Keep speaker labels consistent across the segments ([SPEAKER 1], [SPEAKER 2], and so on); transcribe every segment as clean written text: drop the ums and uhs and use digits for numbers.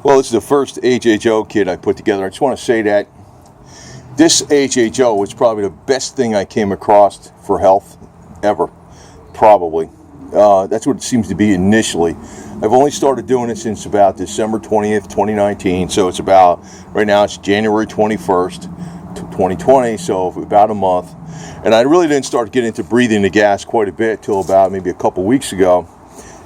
[SPEAKER 1] Well, this is the first HHO kit I put together. I just want to say that this HHO was probably the best thing I came across for health ever. Probably. That's what it seems to be initially. I've only started doing it since about December 20th, 2019. So it's about, right now it's January 21st, 2020. So about a month. And I really didn't start getting into breathing the gas quite a bit till about maybe a couple weeks ago.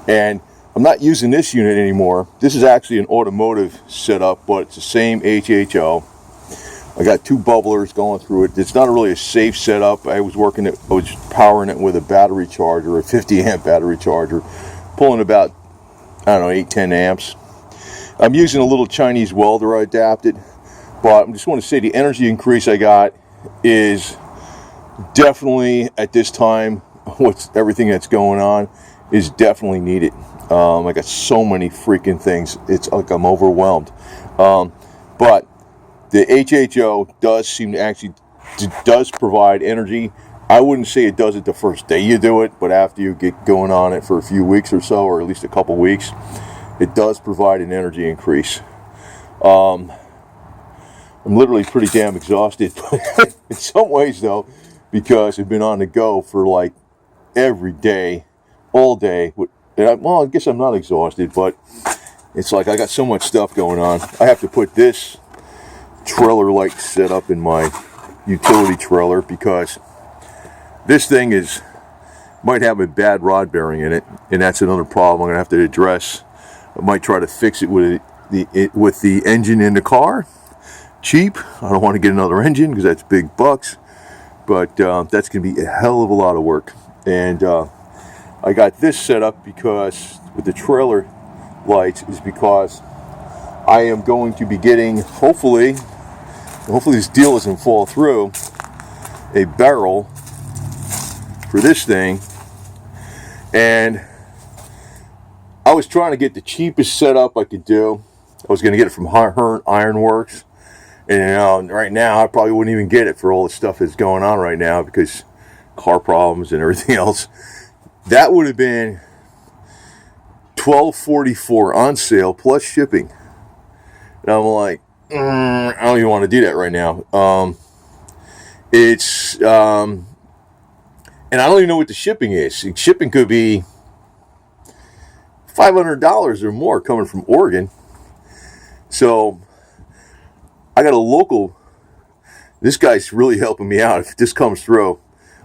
[SPEAKER 1] And I'm not using this unit anymore. This is actually an automotive setup, but it's the same HHO. I got two bubblers going through it. It's not really a safe setup. I was powering it with a battery charger, a 50 amp battery charger, pulling about, I don't know, 8-10 amps. I'm using a little Chinese welder I adapted, but I just want to say the energy increase I got is definitely, at this time, with everything that's going on, is definitely needed. I got so many freaking things. It's like I'm overwhelmed. But the HHO does seem to actually does provide energy. I wouldn't say it does it the first day you do it, but after you get going on it for a few weeks or so, or at least a couple weeks, it does provide an energy increase. I'm literally pretty damn exhausted in some ways, though, because I've been on the go for like every day, all day. Well, I guess I'm not exhausted, but it's like I got so much stuff going on. I have to put this trailer light set up in my utility trailer because this thing might have a bad rod bearing in it, and that's another problem I'm gonna have to address. I might try to fix it with the engine in the car. Cheap. I don't want to get another engine because that's big bucks, but that's gonna be a hell of a lot of work. And I got this set up because with the trailer lights is because I am going to be getting, hopefully this deal doesn't fall through, a barrel for this thing. And I was trying to get the cheapest setup I could do. I was going to get it from Hearn Ironworks, and right now I probably wouldn't even get it for all the stuff that's going on right now because car problems and everything else. That would have been $12.44 on sale plus shipping. And I'm like, I don't even want to do that right now. And I don't even know what the shipping is. Shipping could be $500 or more coming from Oregon. So I got a local. This guy's really helping me out if this comes through.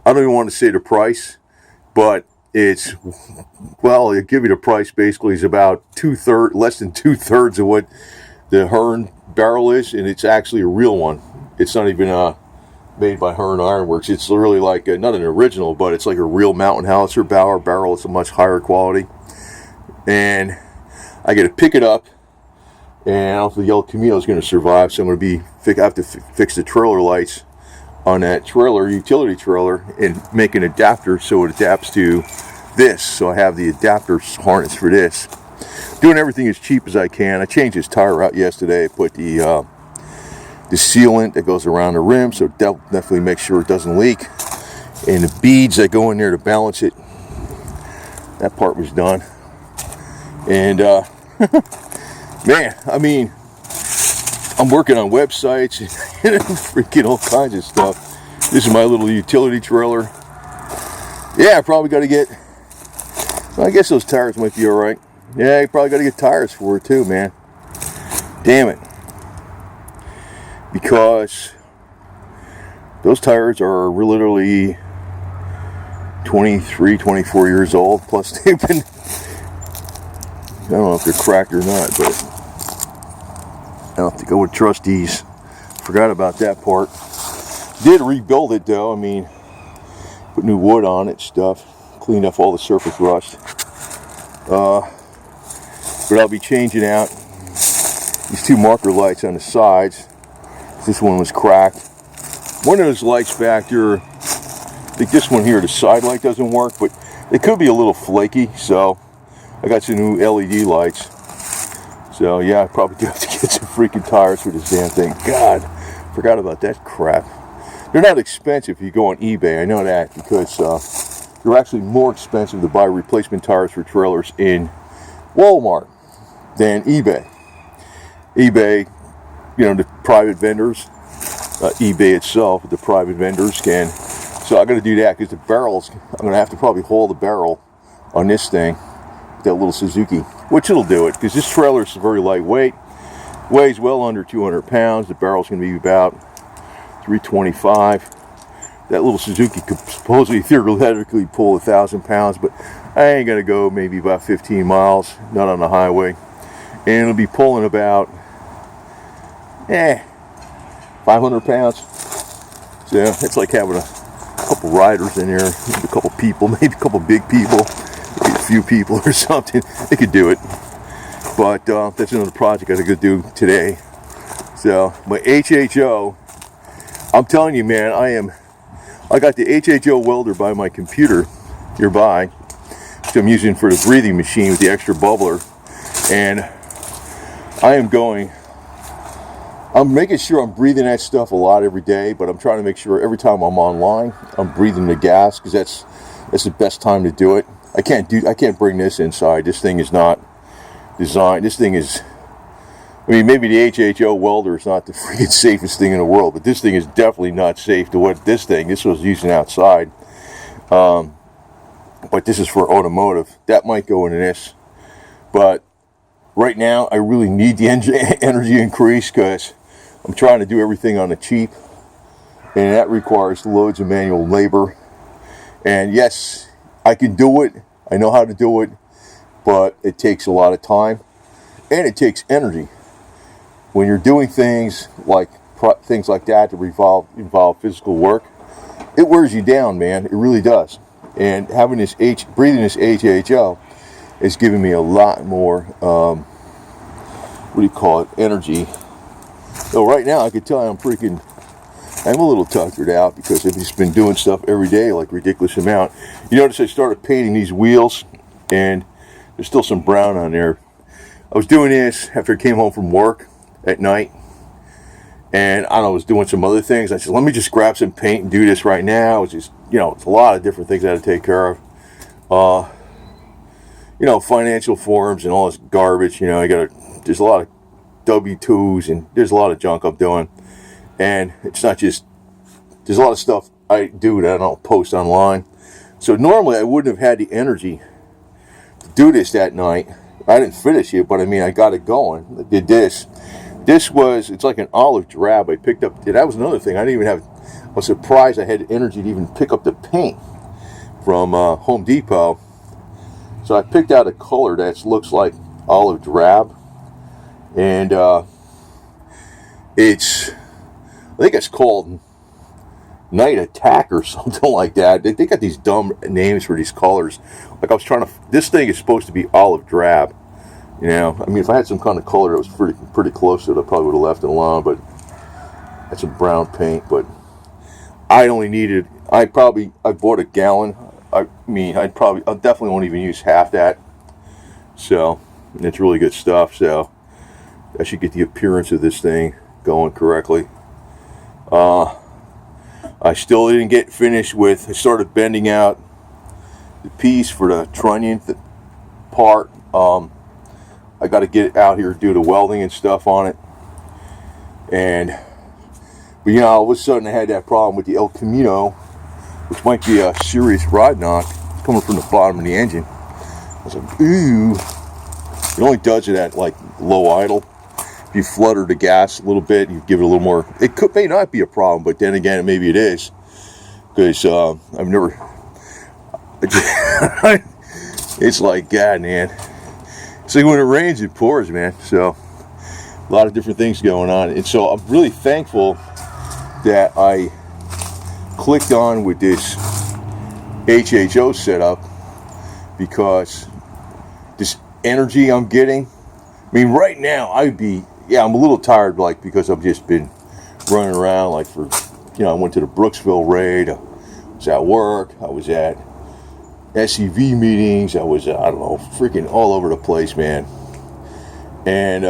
[SPEAKER 1] I don't even want to say the price, but it'll give you the price. Basically, is about less than two thirds of what the Hearn barrel is, and it's actually a real one. It's not even made by Hearn Ironworks. It's really like not an original, but it's like a real Mountain Howitzer barrel. It's a much higher quality, and I got to pick it up. And I don't know if the yellow Camino is going to survive, so I'm going to have to fix the trailer lights on that utility trailer, and make an adapter so it adapts to this. So I have the adapter harness for this. Doing everything as cheap as I can. I changed this tire out yesterday. I put the sealant that goes around the rim, so definitely make sure it doesn't leak. And the beads that go in there to balance it. That part was done. And man, I mean, I'm working on websites and freaking all kinds of stuff. This is my little utility trailer. Yeah, I probably got to get, well, I guess those tires might be all right. Yeah, you probably got to get tires for it too, man. Damn it. Because those tires are literally 23, 24 years old. Plus they've been, I don't know if they're cracked or not, but I don't think I would trust these. Forgot about that part. Did rebuild it though. I mean, put new wood on it, stuff. Cleaned off all the surface rust. But I'll be changing out these two marker lights on the sides. This one was cracked. One of those lights back there, I think this one here, the side light doesn't work, but it could be a little flaky. So I got some new LED lights. So yeah, I probably do have to get some freaking tires for this damn thing. God, forgot about that crap. They're not expensive if you go on eBay. I know that because they're actually more expensive to buy replacement tires for trailers in Walmart than eBay. eBay, the private vendors, eBay itself, the private vendors can. So I got to do that because the barrels, I'm going to have to probably haul the barrel on this thing, that little Suzuki, which it'll do it because this trailer is very lightweight, weighs well under 200 pounds. The barrel's going to be about 325. That little Suzuki could supposedly theoretically pull 1,000 pounds, but I ain't going to go maybe about 15 miles, not on the highway. And it'll be pulling about 500 pounds. So it's like having a couple riders in there, maybe a couple people, maybe a couple big people, maybe a few people or something. They could do it. But that's another project I gotta do today. So my HHO, I'm telling you, man, I got the HHO welder by my computer nearby, which I'm using for the breathing machine with the extra bubbler, and I'm making sure I'm breathing that stuff a lot every day, but I'm trying to make sure every time I'm online, I'm breathing the gas, because that's the best time to do it. I can't bring this inside. This thing is not designed. This thing is, maybe the HHO welder is not the freaking safest thing in the world, but this thing is definitely not safe to what this was using outside. But this is for automotive. That might go into this. But right now, I really need the energy increase because I'm trying to do everything on the cheap, and that requires loads of manual labor. And yes, I can do it. I know how to do it, but it takes a lot of time, and it takes energy. When you're doing things like that that involve physical work, it wears you down, man. It really does. And having breathing this HHO is giving me a lot more, energy. So right now I can tell I'm a little tuckered out because I've just been doing stuff every day, like ridiculous amount. You notice I started painting these wheels, and there's still some brown on there. I was doing this after I came home from work at night, and I was doing some other things. I said, let me just grab some paint and do this right now. It's just, it's a lot of different things I had to take care of. Financial forms and all this garbage. There's a lot of W-2s and there's a lot of junk I'm doing. And it's not just, there's a lot of stuff I do that I don't post online. So normally I wouldn't have had the energy to do this that night. I didn't finish it, but I got it going. I did this. It's like an olive drab I picked up. That was another thing. I was surprised I had energy to even pick up the paint from Home Depot. So I picked out a color that looks like olive drab. And I think it's called Night Attack or something like that. They got these dumb names for these colors. Like this thing is supposed to be olive drab. If I had some kind of color that was pretty close to it, I probably would have left it alone, but that's some brown paint. But I bought a gallon. I definitely won't even use half that. So, it's really good stuff. So, I should get the appearance of this thing going correctly. I still didn't get finished I started bending out the piece for the trunnion part. I got to get it out here, do the welding and stuff on it. But all of a sudden I had that problem with the El Camino, which might be a serious rod knock coming from the bottom of the engine. I was like, ooh. It only does it at like low idle. If you flutter the gas a little bit, you give it a little more. May not be a problem, but then again, maybe it is. Because I've never. It's like, God, man. It's like when it rains, it pours, man. So, a lot of different things going on. And so, I'm really thankful that I clicked on with this HHO setup, because this energy I'm getting, right now, I'm a little tired, because I've just been running around, I went to the Brooksville raid, I was at work, I was at SEV meetings, I was, freaking all over the place, man. And,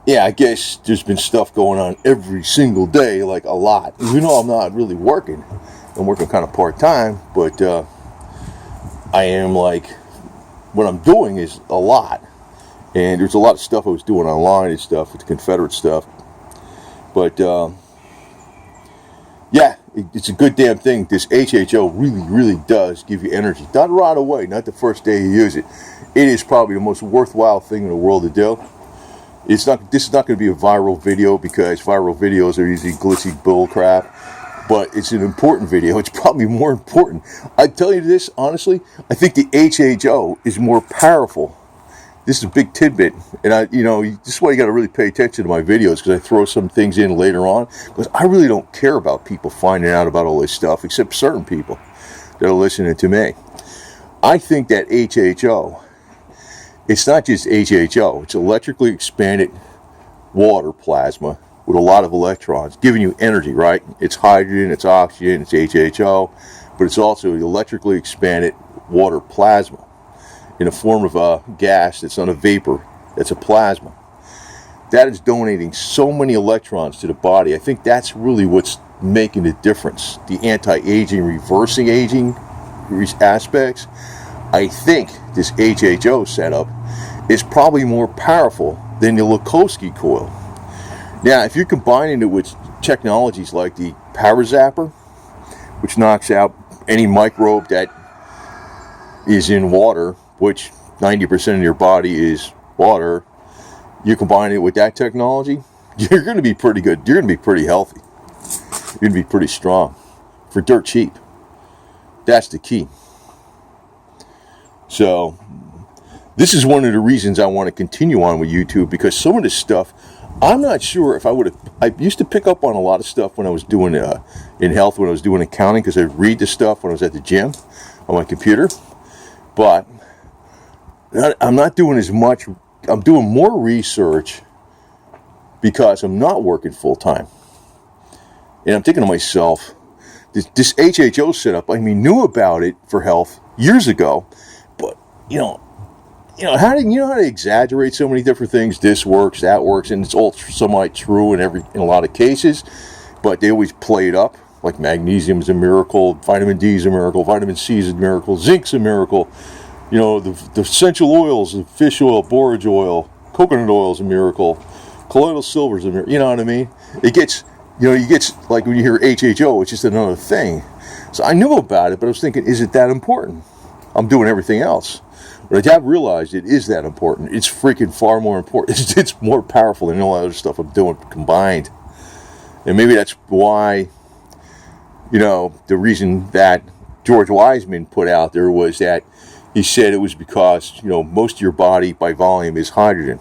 [SPEAKER 1] I guess there's been stuff going on every single day, a lot. Even though I'm not really working, I'm working kind of part-time, but I am, what I'm doing is a lot. And there's a lot of stuff I was doing online and stuff with the Confederate stuff. But yeah, it's a good damn thing. This HHO really does give you energy. Not right away, not the first day you use it. It is probably the most worthwhile thing in the world to do. This is not going to be a viral video, because viral videos are usually glitzy bull crap. But it's an important video. It's probably more important. I tell you this honestly, I think the HHO is more powerful. This is a big tidbit, and this is why you got to really pay attention to my videos, because I throw some things in later on, because I really don't care about people finding out about all this stuff, except certain people that are listening to me. I think that HHO, it's not just HHO, it's electrically expanded water plasma with a lot of electrons, giving you energy, right? It's hydrogen, it's oxygen, it's HHO, but it's also electrically expanded water plasma in a form of a gas that's not a vapor, that's a plasma. That is donating so many electrons to the body. I think that's really what's making the difference. The anti-aging, reversing aging aspects. I think this HHO setup is probably more powerful than the Lukowski coil. Now, if you're combining it with technologies like the Power Zapper, which knocks out any microbe that is in water, which 90% of your body is water, you combine it with that technology, you're going to be pretty good. You're going to be pretty healthy. You're going to be pretty strong for dirt cheap. That's the key. So this is one of the reasons I want to continue on with YouTube, because some of this stuff, I'm not sure if I would have. I used to pick up on a lot of stuff when I was doing in health, when I was doing accounting, because I read the stuff when I was at the gym on my computer. But I'm not doing as much. I'm doing more research because I'm not working full time. And I'm thinking to myself, this HHO setup, I mean, knew about it for health years ago, but how to exaggerate so many different things. This works, that works, and it's all semi-true in a lot of cases, but they always play it up. Like magnesium is a miracle, vitamin D is a miracle, vitamin C is a miracle, zinc's a miracle. The essential oils, the fish oil, borage oil, coconut oil is a miracle, colloidal silver is a miracle. You know what I mean? It gets, you get like when you hear HHO, it's just another thing. So I knew about it, but I was thinking, is it that important? I'm doing everything else. But I have realized it is that important. It's freaking far more important. It's more powerful than all that other stuff I'm doing combined. And maybe that's why, the reason that George Wiseman put out there was that he said it was because, most of your body by volume is hydrogen.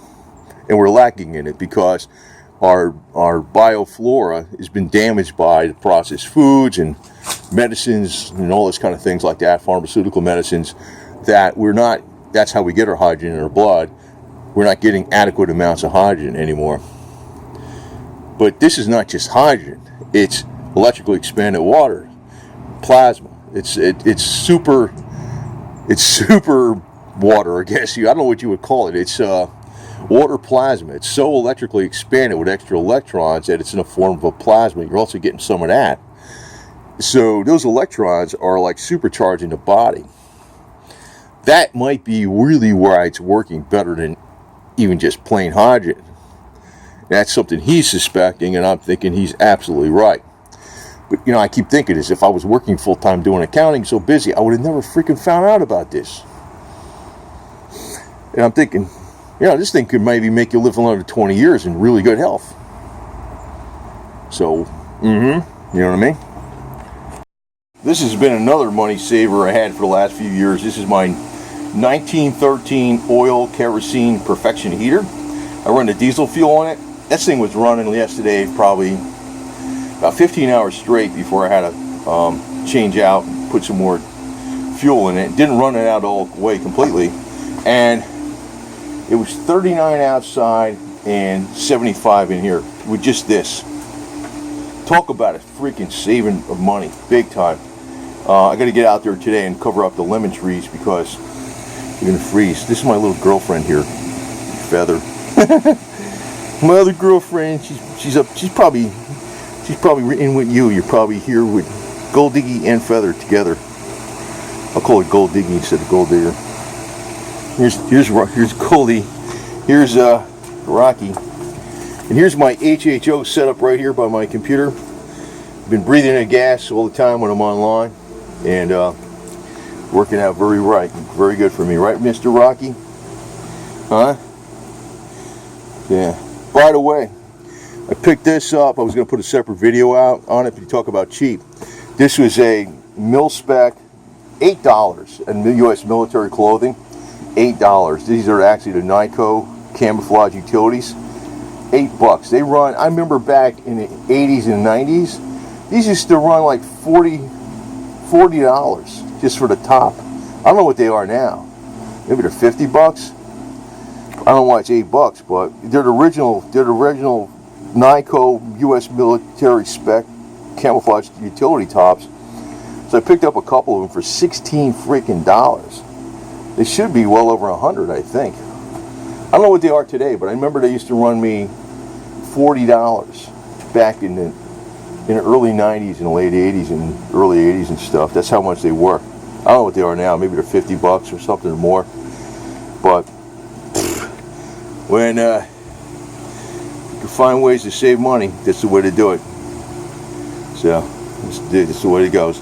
[SPEAKER 1] And we're lacking in it because our bioflora has been damaged by the processed foods and medicines and all this kind of things like that, pharmaceutical medicines, that that's how we get our hydrogen in our blood. We're not getting adequate amounts of hydrogen anymore. But this is not just hydrogen. It's electrically expanded water, plasma. It's super water, I guess. I don't know what you would call it. It's water plasma. It's so electrically expanded with extra electrons that it's in a form of a plasma. You're also getting some of that. So those electrons are like supercharging the body. That might be really where it's working better than even just plain hydrogen. That's something he's suspecting, and I'm thinking he's absolutely right. But, I keep thinking this. If I was working full-time doing accounting, so busy, I would have never freaking found out about this. And I'm thinking, this thing could maybe make you live another 20 years in really good health. So, you know what I mean? This has been another money saver I had for the last few years. This is my 1913 oil kerosene perfection heater. I run the diesel fuel on it. This thing was running yesterday probably about 15 hours straight before I had to change out and put some more fuel in it. Didn't run it out all the way completely. And it was 39 outside and 75 in here with just this. Talk about a freaking saving of money, big time. I got to get out there today and cover up the lemon trees because they're gonna freeze. This is my little girlfriend here, Feather. My other girlfriend, she's up. She's probably in with you. You're probably here with Gold Diggy and Feather together. I'll call it Gold Diggy instead of Gold Digger. Here's Goldie. Here's Rocky. And here's my HHO setup right here by my computer. Been breathing in gas all the time when I'm online, and working out very good for me, right, Mr. Rocky? Huh? Yeah. By the way, I picked this up. I was going to put a separate video out on it, but you talk about cheap. This was a mil-spec, $8 in U.S. military clothing. $8. These are actually the Nyko camouflage utilities. $8. They run, I remember back in the 80s and 90s, these used to run like $40 just for the top. I don't know what they are now. Maybe they're $50. I don't know why it's $8, but they're the original Nyko U.S. military spec camouflage utility tops. So I picked up a couple of them for $16 freaking dollars. They should be well over 100, I think. I don't know what they are today, but I remember they used to run me $40 back in the early 90s and late 80s and early 80s and stuff. That's how much they were. I don't know what they are now. Maybe they're $50 or something or more. But when you can find ways to save money, that's the way to do it. So that's the way it goes.